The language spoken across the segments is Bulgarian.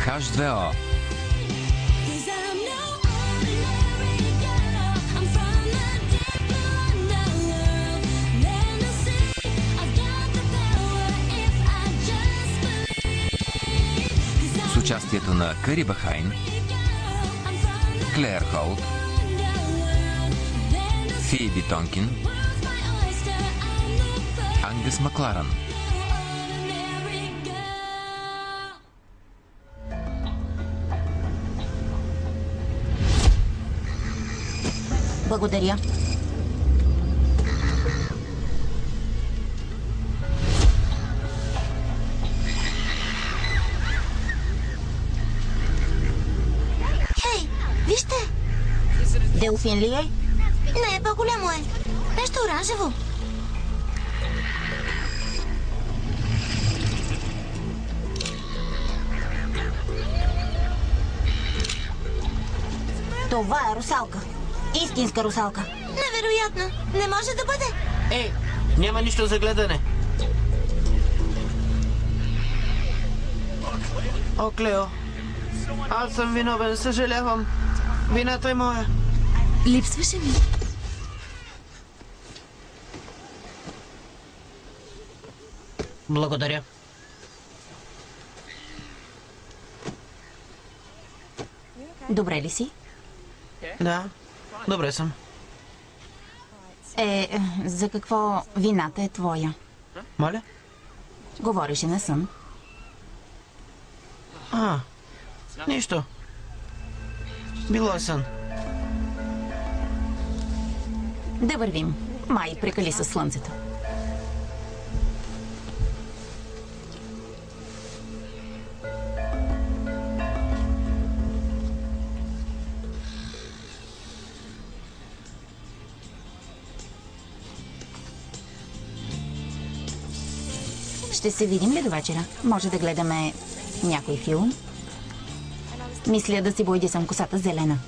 H2O. С участието на Къри Бахайн, Клеер Холт, Фиби Тонкин, Ангъс Макларан. Благодаря. Хей, вижте! Делфин ли е? Не, по-голямо е. Нещо оранжево. Това е русалка. Истинска русалка. Невероятно. Не може да бъде. Ей, няма нищо за гледане. О, Клео. Аз съм виновен, съжалявам. Вината е моя. Липсваше ми. Благодаря. Добре ли си? Да, добре съм. За какво вината е твоя? Моля? Говориш и на сън. Нищо. Било е сън. Да вървим. Май прекали със слънцето. Ще се видим ли до вечера? Може да гледаме някой филм? Мисля да си боядисам косата зелена.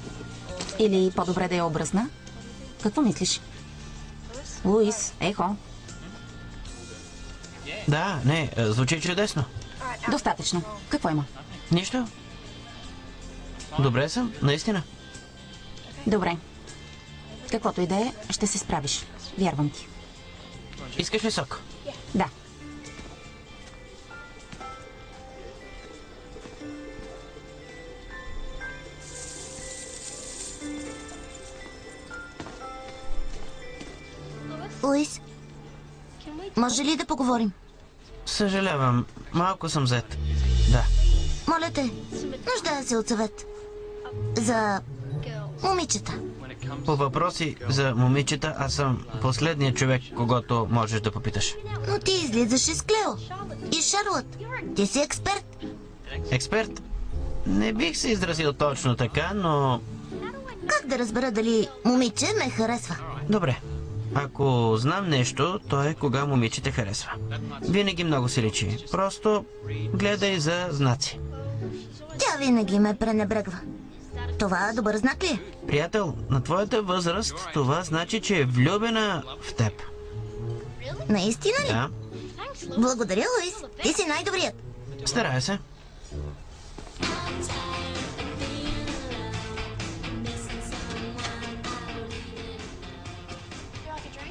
Или по-добре да я обръсна? Какво мислиш? Луис, ехо. Да, не, звучи чудесно. Достатъчно. Какво има? Нищо. Добре съм, наистина. Добре. Каквото и да е, ще се справиш. Вярвам ти. Искаш ли сок? Да. Луис, може ли да поговорим? Съжалявам, малко съм зет. Да. Моля те, нуждая се от съвет. За момичета. По въпроси за момичета, аз съм последният човек, когато можеш да попиташ. Но ти излизаш с Клео и Шарлот. Ти си експерт. Експерт? Не бих се изразил точно така, но... Как да разбера дали момиче ме харесва? Добре. Ако знам нещо, то е кога момиче те харесва. Винаги много се личи. Просто гледай за знаци. Тя винаги ме пренебрегва. Това добър знак ли е? Приятел, на твоята възраст това значи, че е влюбена в теб. Наистина ли? Да. Благодаря, Луис. Ти си най-добрият. Старая се.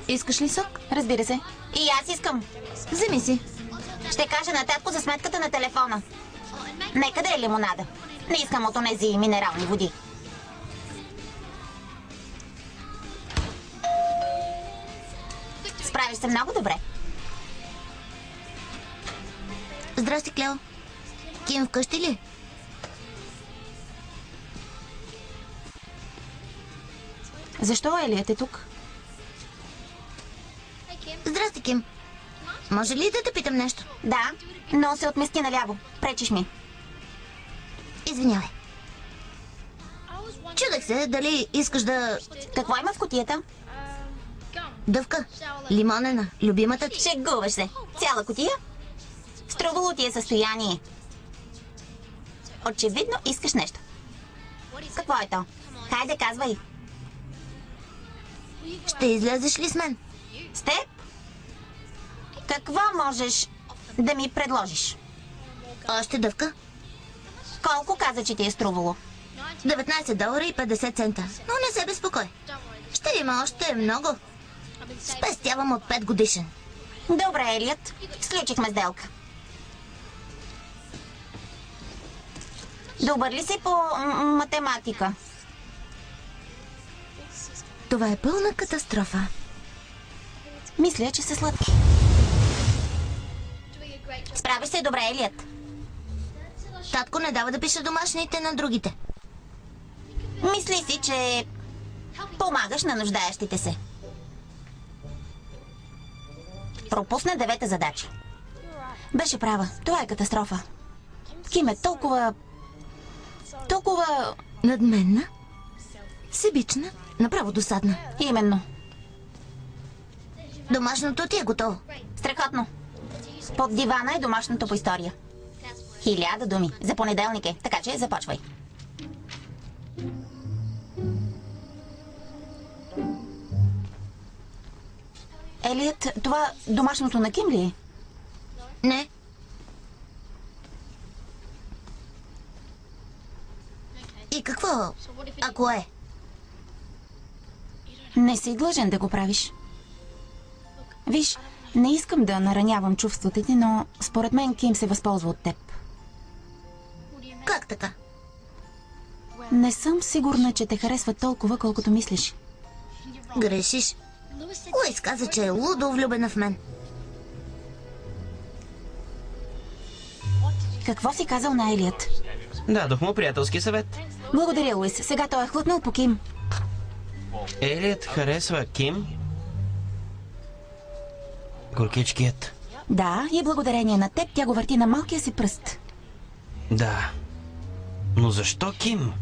Искаш ли сок? Разбира се. И аз искам. Вземи си. Ще кажа на татко за сметката на телефона. Нека да е лимонада. Не искам от онези минерални води. Справиш се много добре. Здрасти, Клео. Ким вкъщи ли? Защо Елият е тук? Здрасти, Ким. Може ли да те питам нещо? Да, но се отмести наляво. Пречиш ми. Извинявай. Чудех се дали искаш да... Какво има в кутията? Дъвка. Лимонена. Любимата ти. Шегуваш се. Цяла кутия? Струвало ти е състояние. Очевидно искаш нещо. Какво е то? Хайде, казвай. Ще излезеш ли с мен? С теб? Какво можеш да ми предложиш? Още дъвка? Колко каза, че ти е струвало? $19 и 50 цента. Но не се безпокой. Ще има още много. Спестявам от 5 годишен. Добре, Елиот. Сключихме сделка. Добър ли си по математика? Това е пълна катастрофа. Мисля, че се сладки. Справиш се добре, Елиот. Татко не дава да пише домашните на другите. Мисли си, че помагаш на нуждаещите се. Пропусна 9-та задача. Беше права. Това е катастрофа. Ким е толкова Надменна? Себична? Направо досадна. именно. Домашното ти е готово. Страхотно. Под дивана е домашното по история. 1000 думи. За понеделник е. Така че започвай. Елиот, това домашното на Ким ли е? Не. И какво, ако е? Не си длъжен да го правиш. Виж, не искам да наранявам чувствата ти, но според мен Ким се възползва от теб. Как така? Не съм сигурна, че те харесва толкова, колкото мислиш. Грешиш. Луис каза, че е лудо влюбена в мен. Какво си казал на Елиот? Дадох му приятелски съвет. Благодаря, Луис. Сега той е хлътнал по Ким. Елиот харесва Ким. Горкичкият. Да, и благодарение на теб тя го върти на малкия си пръст. Да. Но защо Ким?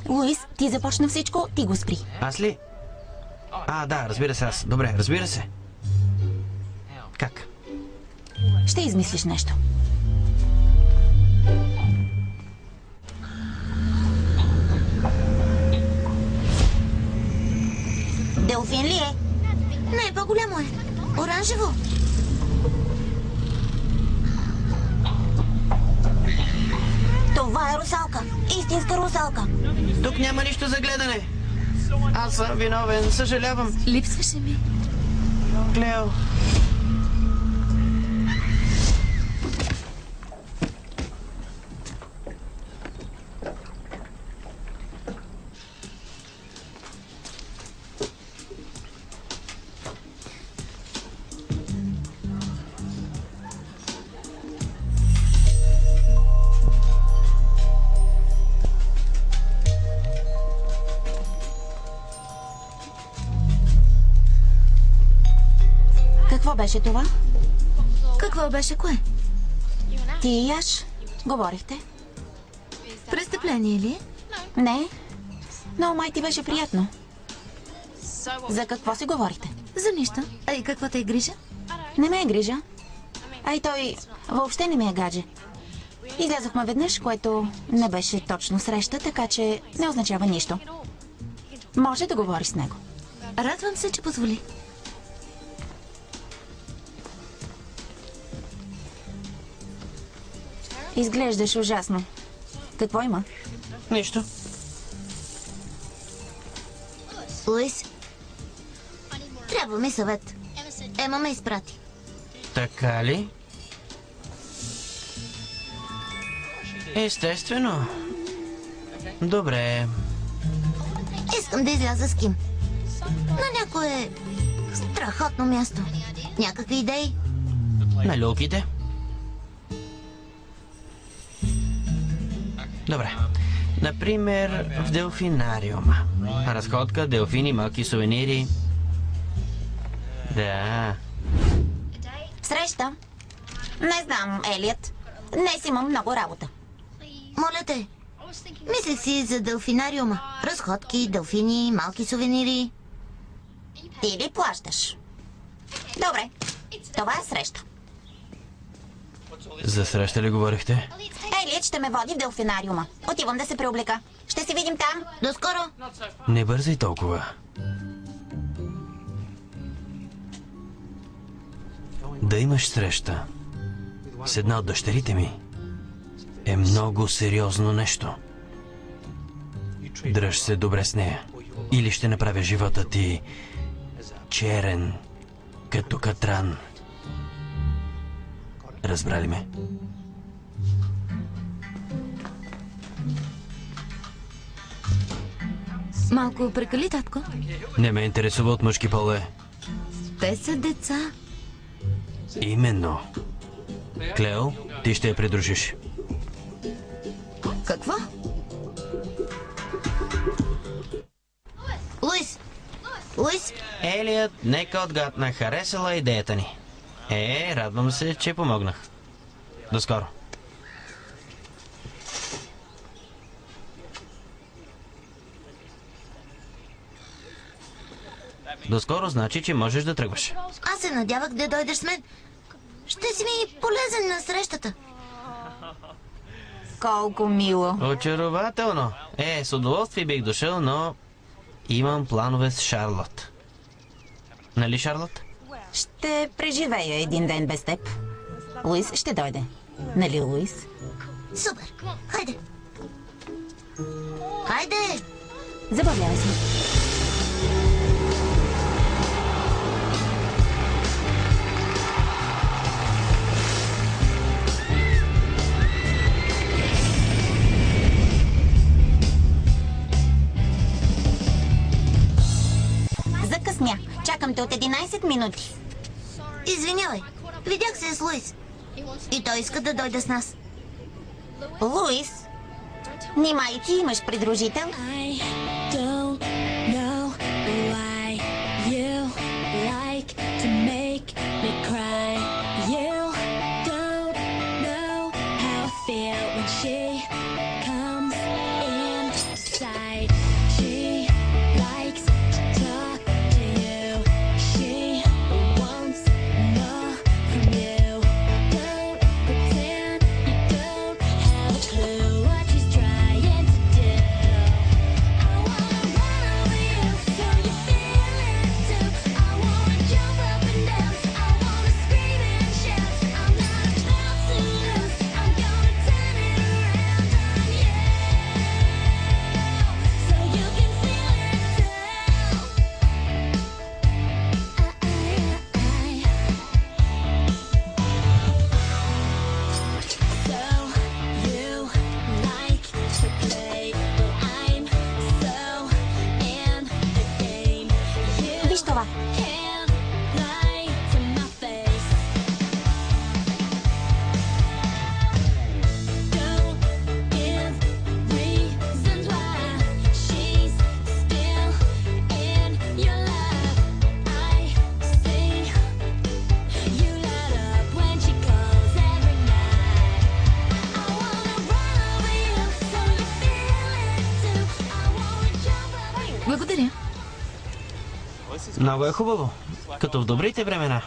Луис, ти започна всичко, ти го спри. Аз ли? Да, разбира се аз. Добре, разбира се. Как? Ще измислиш нещо. Делфин ли е? Не, по-голямо е. Оранжево. Това е русалка. Истинска русалка. Тук няма нищо за гледане. Аз съм виновен, съжалявам. Липсваше ми. Клео. Какво беше това? Какво беше кое? Ти и Яш говорихте? Престъпление ли е? Не, но май ти беше приятно. За какво си говорите? За нищо. А и какво те е грижа? Не ме е грижа. А и той въобще не ми е гадже. Излязохме веднъж, което не беше точно среща, така че не означава нищо. Може да говориш с него. Радвам се, че позволи. Изглеждаш ужасно. Какво има? Нищо. Луис, трябва ми съвет. Ема ме изпрати. Така ли? Естествено. Добре. Искам да изляза с Ким. На някое страхотно място. Някакви идеи? На люлките. Добре. Например, в делфинариума. Разходка, делфини, малки сувенири. Да. Среща? Не знам, Елиот. Днес имам много работа. Моля те. Мислех си за делфинариума. Разходки, делфини, малки сувенири. Ти ли плащаш? Добре. Това е среща. За среща ли говорихте? Елиот ще ме води в делфинариума. Отивам да се преоблека. Ще се видим там. До скоро. Не бързай толкова. Да имаш среща с една от дъщерите ми е много сериозно нещо. Дръж се добре с нея. Или ще направя живота ти черен, като катран. Разбрали ме? Малко прекали, татко. Не ме интересува от мъжки полове. Те са деца. Именно. Клео, ти ще я придружиш. Какво? Луис! Луис! Елият, нека отгадна, харесала идеята ни. Радвам се, че помогнах. До скоро. До скоро значи, че можеш да тръгваш. Аз се надявах да дойдеш с мен. Ще си ми полезен на срещата. Колко мило. Очарователно. С удоволствие бих дошъл, но имам планове с Шарлот. Нали, Шарлот? Ще преживея един ден без теб. Луис ще дойде. Нали, Луис? Супер! Хайде! Хайде! Забавлявай се. Закъсня. Чакам те от 11 минути. Извинявай. Видях се с Луис. И той иска да дойде с нас. Луис? Нима и ти имаш придружител? I don't know why you like to make me cry. You don't know how I feel when she comes inside. She likes to talk to you. She wants more from you. Don't pretend you don't have a clue what she's trying to do. I wanna run over you so you feel it too. I wanna jump up and down. I wanna scream and shout. I'm not about to lose. I'm gonna turn it around on you so you can feel it too. So you like to play, well I'm so in the game. You Виж това. can lie to my face. Don't give reasons why she's still in your life. I see you light up when she calls every night. I wanna run over you so you feel it too. I wanna jump up. Благодаря. Много е хубаво. Като в добрите времена.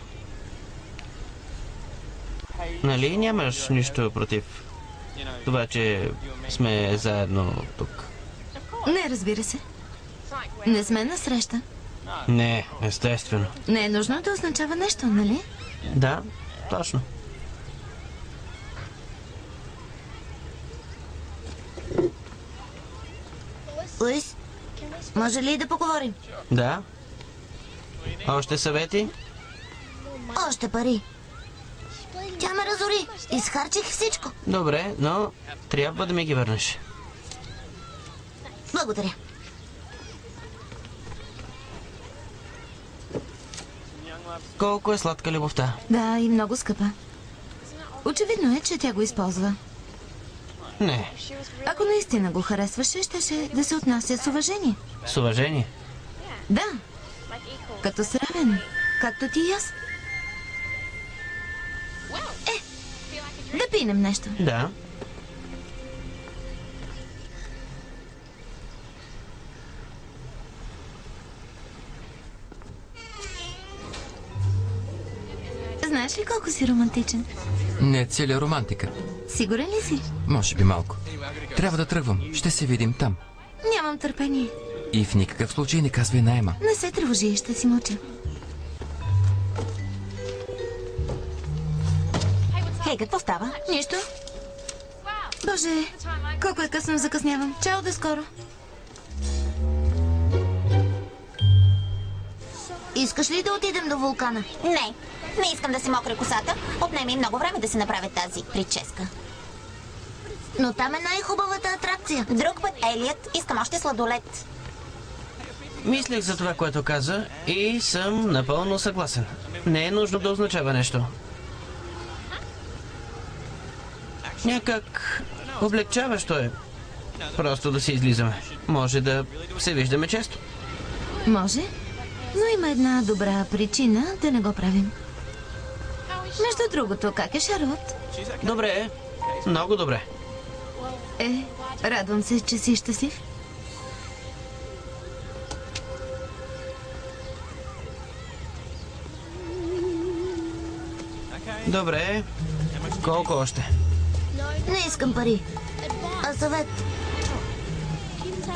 Нали нямаш нищо против това, че сме заедно тук? Не, разбира се. Не сме на среща. Не, естествено. Не е нужно да означава нещо, нали? Да, точно. Луис, може ли да поговорим? Да. Още съвети? Още пари. Тя ме разори. Изхарчих всичко. Добре, но трябва да ми ги върнеш. Благодаря. Колко е сладка любовта. Да, и много скъпа. Очевидно е, че тя го използва. Не, Ако наистина го харесваше, щеше да се отнася с уважение. с уважение. Да, като с равен, както ти и аз. Да пинем нещо. Да. Знаеш ли колко си романтичен? Не целия романтика. Сигурен ли си? Може би малко. Трябва да тръгвам. Ще се видим там. Нямам търпение. И в никакъв случай не казвай наема. Не се тревожи, ще си мълча. Хей, какво става? Нищо. Боже, колко е късно, закъснявам. Чао, до скоро. Искаш ли да отидем до вулкана? Не искам да си мокра косата. Отнеме и много време да си направя тази прическа. Но там е най-хубавата атракция. Друг път, Елият, искам още сладолед. Мислех за това, което каза и съм напълно съгласен. Не е нужно да означава нещо. Някак облегчаващо е. Просто да си излизаме. Може да се виждаме често. Може, но има една добра причина да не го правим. Между другото, как е Шарлот? Добре, много добре. Радвам се, че си щастлив. Добре, колко още? Не искам пари, а съвет.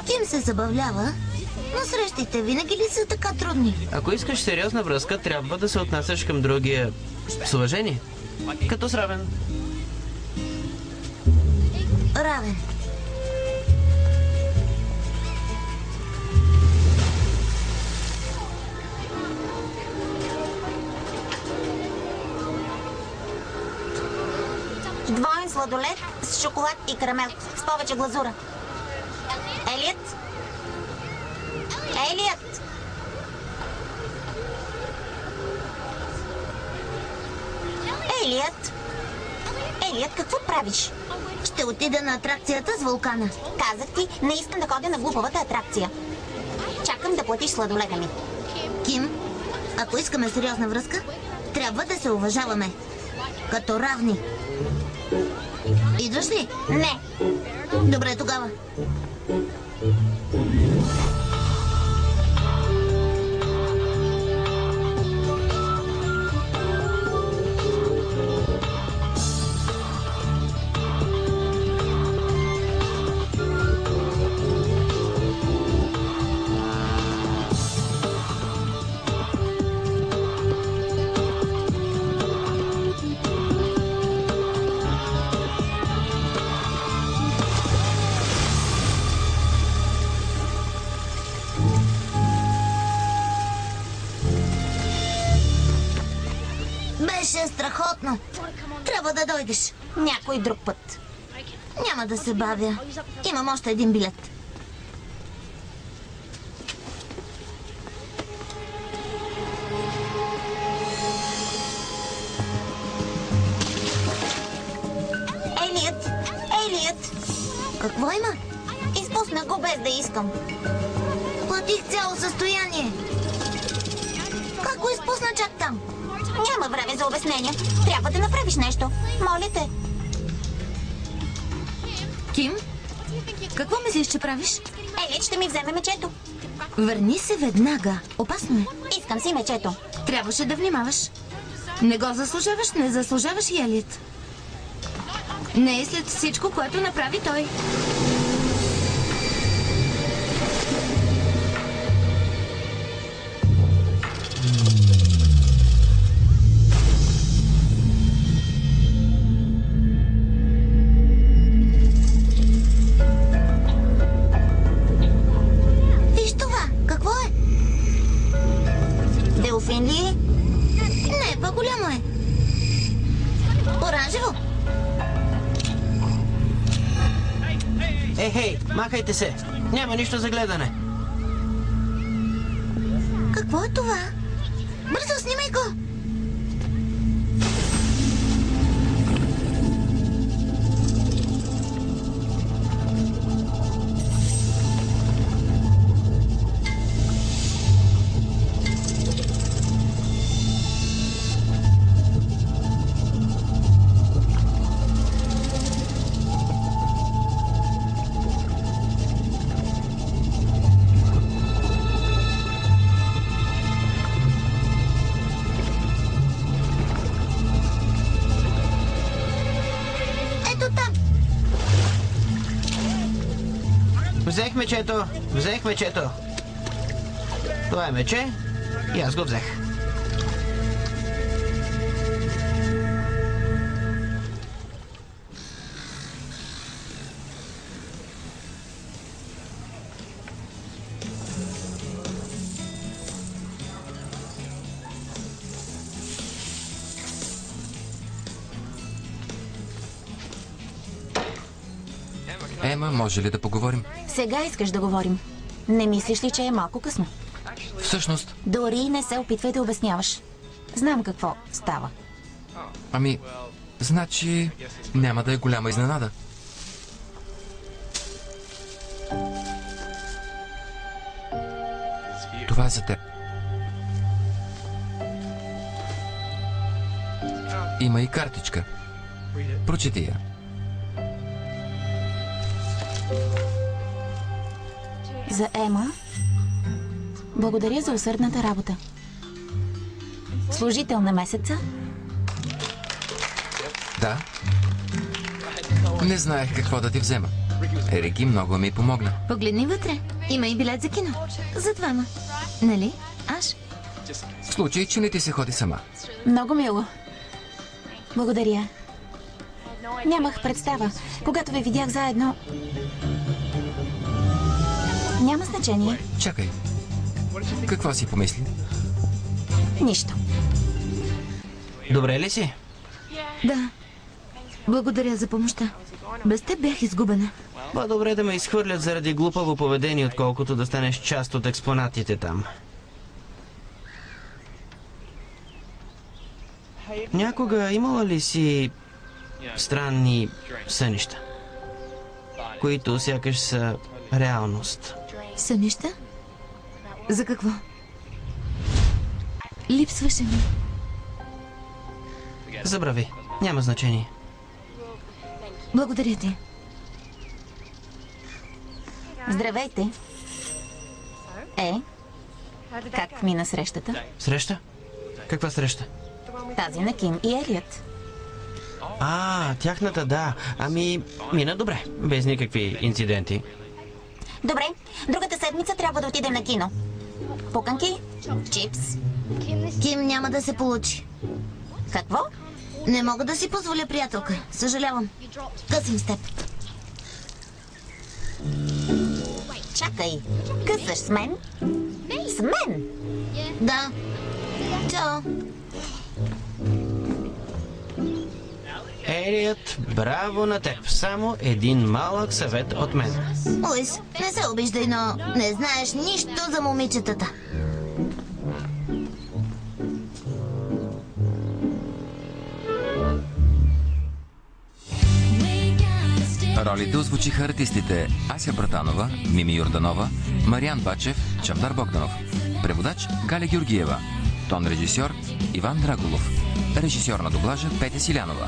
Ким се забавлява, но срещите винаги ли са така трудни? Ако искаш сериозна връзка, трябва да се отнасяш към другия с уважение. Като с равен. Равен. Двоен сладолед с шоколад и карамел. С повече глазура. Елият? Елият! Елият? Елият, какво правиш? Ще отида на атракцията с вулкана. Казах ти, не искам да ходя на глуповата атракция. Чакам да платиш сладоледа ми. Ким, ако искаме сериозна връзка, трябва да се уважаваме. Като равни. Идваш ли? Не. Добре, тогава. Беше страхотно. Трябва да дойдеш. Някой друг път. Няма да се бавя. Имам още един билет. Елият! Елият! Какво има? Изпуснах го без да искам. Платих цяло състояние. Как го изпусна чак там? Няма време за обяснения. Трябва да направиш нещо. Моля те. Ким? Какво мислиш, че правиш? Елият ще ми вземе мечето. Върни се веднага. Опасно е. Искам си мечето. Трябваше да внимаваш. Не го заслужаваш, не заслужаваш и Елият. Не е след всичко, което направи той. Виж това, какво е? Делфин ли е? Не, по-голямо е. Оранжево. Хей, махайте се! Няма нищо за гледане. Какво е това? Бързо, снимай го! Взех мечето! Взех мечето! Това е мече и аз го взех. Ема, може ли да поговорим? Сега искаш да говорим. Не мислиш ли, че е малко късно? Всъщност, Дори не се опитвай да обясняваш. Знам какво става. ами, значи няма да е голяма изненада. Това е за теб. Има и картичка. Прочети я. За Ема, благодаря за усърдната работа. Служител на месеца? Да. Не знаех какво да ти взема. Рики много ми помогна. Погледни вътре. Има и билет за кино. За двама. Нали, Аш? В случай, че не ти се ходи сама. Много мило. Благодаря. Нямах представа. Когато ви видях заедно... Няма значение. Чакай. Какво си помисли? Нищо. Добре ли си? Да. Благодаря за помощта. Без теб бях изгубена. По-добре да ме изхвърлят заради глупаво поведение, отколкото да станеш част от експонатите там. Някога имала ли си странни сънища, които сякаш са реалност? Сънища? За какво? Липсваше ми. Забрави. Няма значение. Благодаря ти. Здравейте. Как мина срещата? Среща? Каква среща? Тази на Ким и Елиот. Тяхната, да. Ами, мина добре. Без никакви инциденти. Добре, другата седмица трябва да отидем на кино. Пуканки? Чипс? Ким няма да се получи. Какво? Не мога да си позволя, приятелка. Съжалявам. Късим с теб. Чакай. Късаш с мен? С мен? Да. Чао. Елиот, браво на теб. Само един малък съвет от мен. Луис, не се обиждай, но не знаеш нищо за момичетата. Ролите озвучиха артистите Ася Братанова, Мими Йорданова, Мариан Бачев, Чавдар Богданов. Преводач Галя Георгиева. Тон режисьор Иван Драгулов. Режисьор на дублажа Петя Силянова.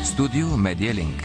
Студио Медиа Линк.